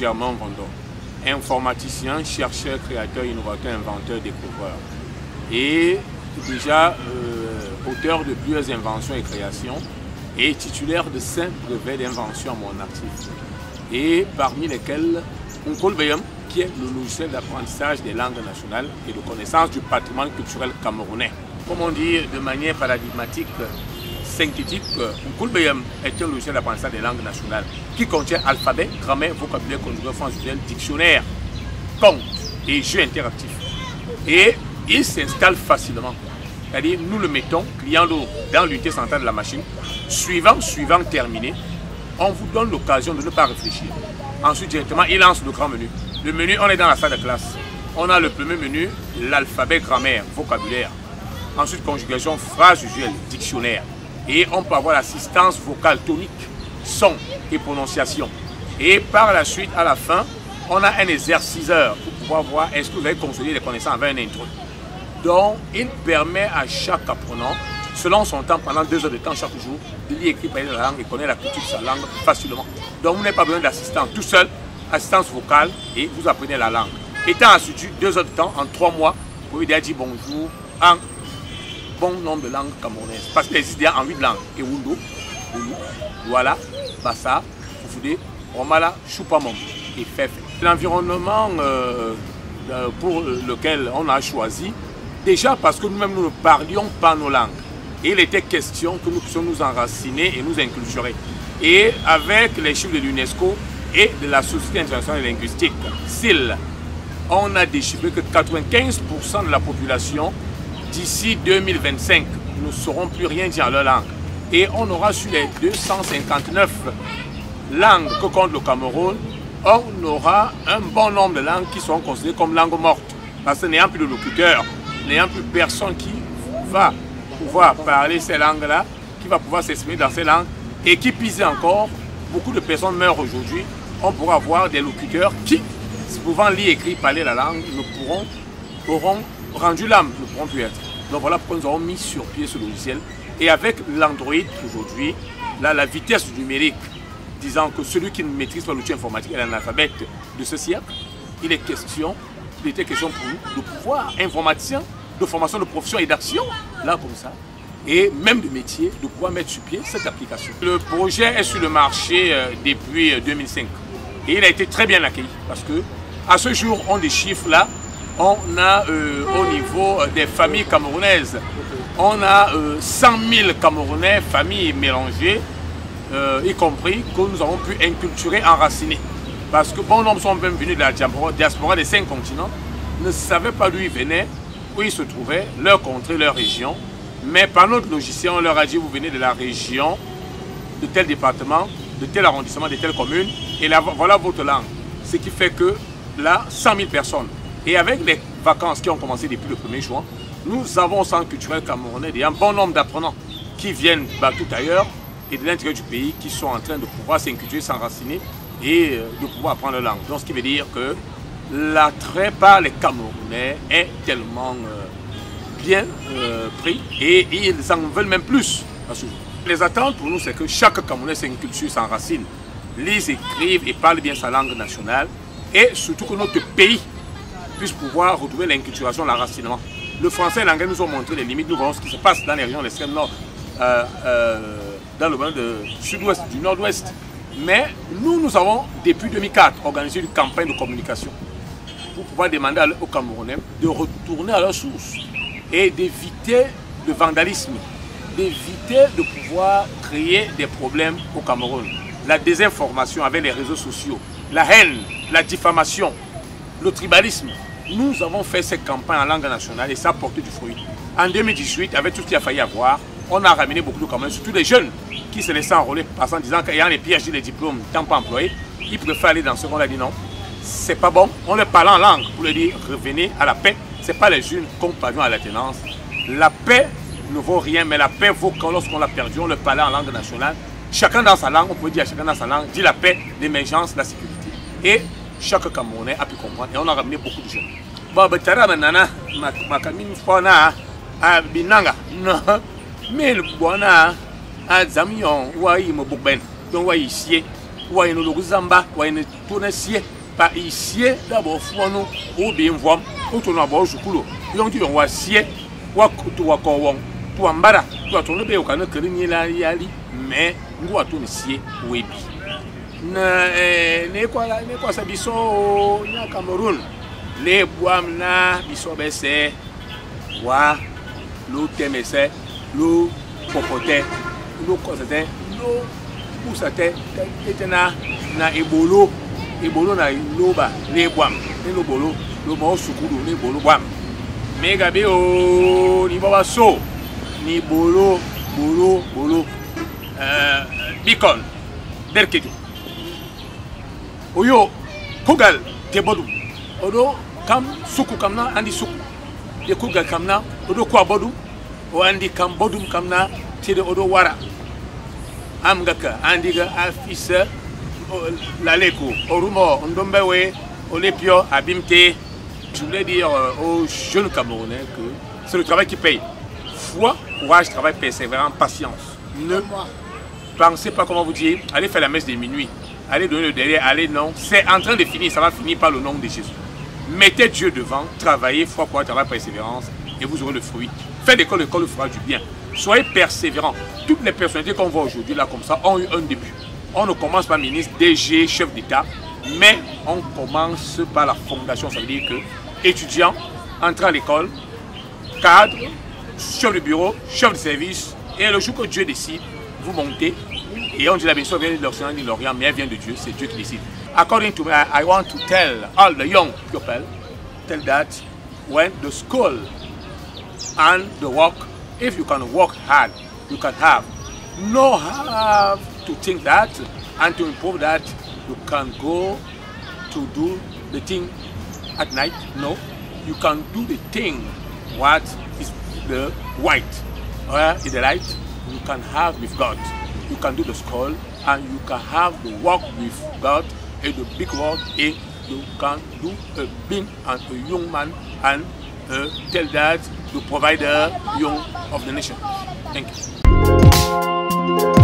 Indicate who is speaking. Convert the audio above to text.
Speaker 1: Germain Vondor, informaticien, chercheur, créateur, innovateur, inventeur, découvreur. Et déjà auteur de plusieurs inventions et créations et titulaire de 5 brevets d'invention à mon actif. Et parmi lesquels Nkol Bayam, qui est le logiciel d'apprentissage des langues nationales et de connaissance du patrimoine culturel camerounais. Comme on dit de manière paradigmatique, synthétique, Nkol Bayam est un logiciel d'apprentissage des langues nationales qui contient alphabet, grammaire, vocabulaire, conjugaison, forme usuelle, dictionnaire, compte et jeux interactifs. Et il s'installe facilement. C'est-à-dire, nous le mettons, client lourd, dans l'unité centrale de la machine. Suivant, terminé. On vous donne l'occasion de ne pas réfléchir. Ensuite, directement, il lance le grand menu. Le menu, on est dans la salle de classe. On a le premier menu, l'alphabet, grammaire, vocabulaire. Ensuite, conjugation, phrase usuelle, dictionnaire. Et on peut avoir l'assistance vocale tonique, son et prononciation. Et par la suite, à la fin, on a un exerciceur pour pouvoir voir est-ce que vous avez consolidé les connaissances avec un intro. Donc, il permet à chaque apprenant, selon son temps, pendant 2 heures de temps chaque jour, de lire, écrire, parler la langue et connaître la culture de sa langue facilement. Donc, vous n'avez pas besoin d'assistant tout seul, assistance vocale et vous apprenez la langue. Étant assidu 2 heures de temps, en 3 mois, vous pouvez déjà dire bonjour en bon nombre de langues camerounaises. Parce qu'il existe déjà en 8 langues. Ewundo, Douala, Bassa, Foufoudé, Romala, Choupamom et Fefe. L'environnement pour lequel on a choisi, déjà parce que nous-mêmes nous ne parlions pas nos langues. Et il était question que nous puissions nous enraciner et nous inculturer. Et avec les chiffres de l'UNESCO et de la Société internationale de linguistique, SIL, on a déchiffré que 95% de la population, d'ici 2025, ne sauront plus rien dire en leur langue. Et on aura sur les 259 langues que compte le Cameroun, on aura un bon nombre de langues qui seront considérées comme langues mortes. Parce que n'ayant plus de locuteurs, n'ayant plus personne qui va pouvoir parler ces langues-là, qui va pouvoir s'exprimer dans ces langues, et qui pise encore, beaucoup de personnes meurent aujourd'hui, on pourra avoir des locuteurs qui, pouvant lire, écrire, parler la langue, auront rendu l'âme, ne pourront plus être. Donc voilà pourquoi nous avons mis sur pied ce logiciel. Et avec l'Android aujourd'hui, la vitesse du numérique, disant que celui qui ne maîtrise pas l'outil informatique est l'analphabète de ce siècle, il était question pour nous de pouvoir, informaticien, de formation de profession et d'action, là comme ça, et même de métier, de pouvoir mettre sur pied cette application. Le projet est sur le marché depuis 2005 et il a été très bien accueilli parce que à ce jour, on déchiffre là, on a au niveau des familles camerounaises, on a 100 000 Camerounais, familles mélangées, y compris que nous avons pu inculturer, enraciner. Parce que bon nombre sont même venus de la diaspora des 5 continents, ne savaient pas d'où ils venaient, où ils se trouvaient, leur contrée, leur région. Mais par notre logiciel, on leur a dit, vous venez de la région, de tel département, de tel arrondissement, de telle commune, et là, voilà votre langue. Ce qui fait que là, 100 000 personnes. Et avec les vacances qui ont commencé depuis le 1er juin, nous avons au centre culturel camerounais un bon nombre d'apprenants qui viennent tout ailleurs et de l'intérieur du pays qui sont en train de pouvoir s'inculturer, s'enraciner et de pouvoir apprendre la langue. Donc ce qui veut dire que l'attrait par les Camerounais est tellement bien pris et ils en veulent même plus. Les attentes pour nous, c'est que chaque Camerounais s'inculture, s'enracine, lise, écrive et parle bien sa langue nationale et surtout que notre pays puisse pouvoir retrouver l'inculturation, l'enracinement. Le français et l'anglais nous ont montré les limites, nous voyons ce qui se passe dans les régions de l'extrême nord, dans le domaine du sud-ouest, du nord-ouest. Mais nous avons, depuis 2004, organisé une campagne de communication pour pouvoir demander aux Camerounais de retourner à leurs sources et d'éviter le vandalisme, d'éviter de pouvoir créer des problèmes au Cameroun. La désinformation avec les réseaux sociaux, la haine, la diffamation, le tribalisme. Nous avons fait cette campagne en langue nationale et ça a porté du fruit. En 2018, avec tout ce qu'il a failli avoir, on a ramené beaucoup de Camerounais, surtout les jeunes qui se laissaient enrôler en disant qu'ayant les PhD, les diplômes, tant pas employés, ils préfèrent aller dans ce qu'on a dit non. C'est pas bon. On leur parle en langue pour leur dire revenez à la paix. Ce n'est pas les unes compagnons à la tenance. La paix ne vaut rien, mais la paix vaut quand lorsqu'on l'a perdu, on leur parlait en langue nationale. Chacun dans sa langue, on peut dire à chacun dans sa langue, dit la paix, l'émergence, la sécurité. Et chaque Camerounais a pu comprendre et on a ramené beaucoup de jeunes. Bon, binanga, non, mais le bon, à Zamion, ou à Imo Bouben, donc, ou à Ici, ou une loguzamba, ou une tournessie, par ici, d'abord, fourneau, ou bien voix, ou ton abord, je coule. Yon tu en sié, ou tu as corwon, tu en bada, tu as tourné au canot que yali, mais nous a tourné sié, oui. Ne quoi ça biso, na Cameroun, les bois na biso bessé, wa, l'eau temessé, l'eau popoté, l'eau cosette, l'eau poussate, était na ebolo na loba, les bois, les lobolo, le mot soukoudo, les bolo bois. Mais gabe o ni baba so, ni bolo, bicon, derkeju. Oyo, kugal, te bodu. Odo kam suku kamna andi suku. De kugal kamna, odo kwa bodu, o andi kam bodum kamna, te de odo wara. Amgaka, andiga afisa, la leko, orumo, ondombewe, olepio, abimte. Je voulais dire aux jeunes Camerounais que c'est le travail qui paye. Foi, courage, travail, persévérance, patience. Ne pensez pas, comment vous dire, allez faire la messe de minuit, allez donner le derrière, allez non. C'est en train de finir, ça va finir par le nom de Jésus. Mettez Dieu devant, travaillez, foi, courage, travail, persévérance, et vous aurez le fruit. Faites l'école fera du bien. Soyez persévérants. Toutes les personnalités qu'on voit aujourd'hui là comme ça ont eu un début. On ne commence pas ministre, DG, chef d'État, mais on commence par la fondation. Ça veut dire que étudiant, entrant à l'école, cadre, chef de bureau, chef de service, et le jour que Dieu décide, vous montez, et on dit la bénédiction vient de l'Occident, de l'Orient, mais elle vient de Dieu, c'est Dieu qui décide. According to me, I want to tell all the young people, tell that when the school and the work, if you can work hard, you can have. No have to think that and to improve that you can go to do the thing at night. No, you can do the thing what is the white or is the light. You can have with God. You can do the school and you can have the work with God and the big work. And you can do a being and a young man and tell that the provider young of the nation. Thank you.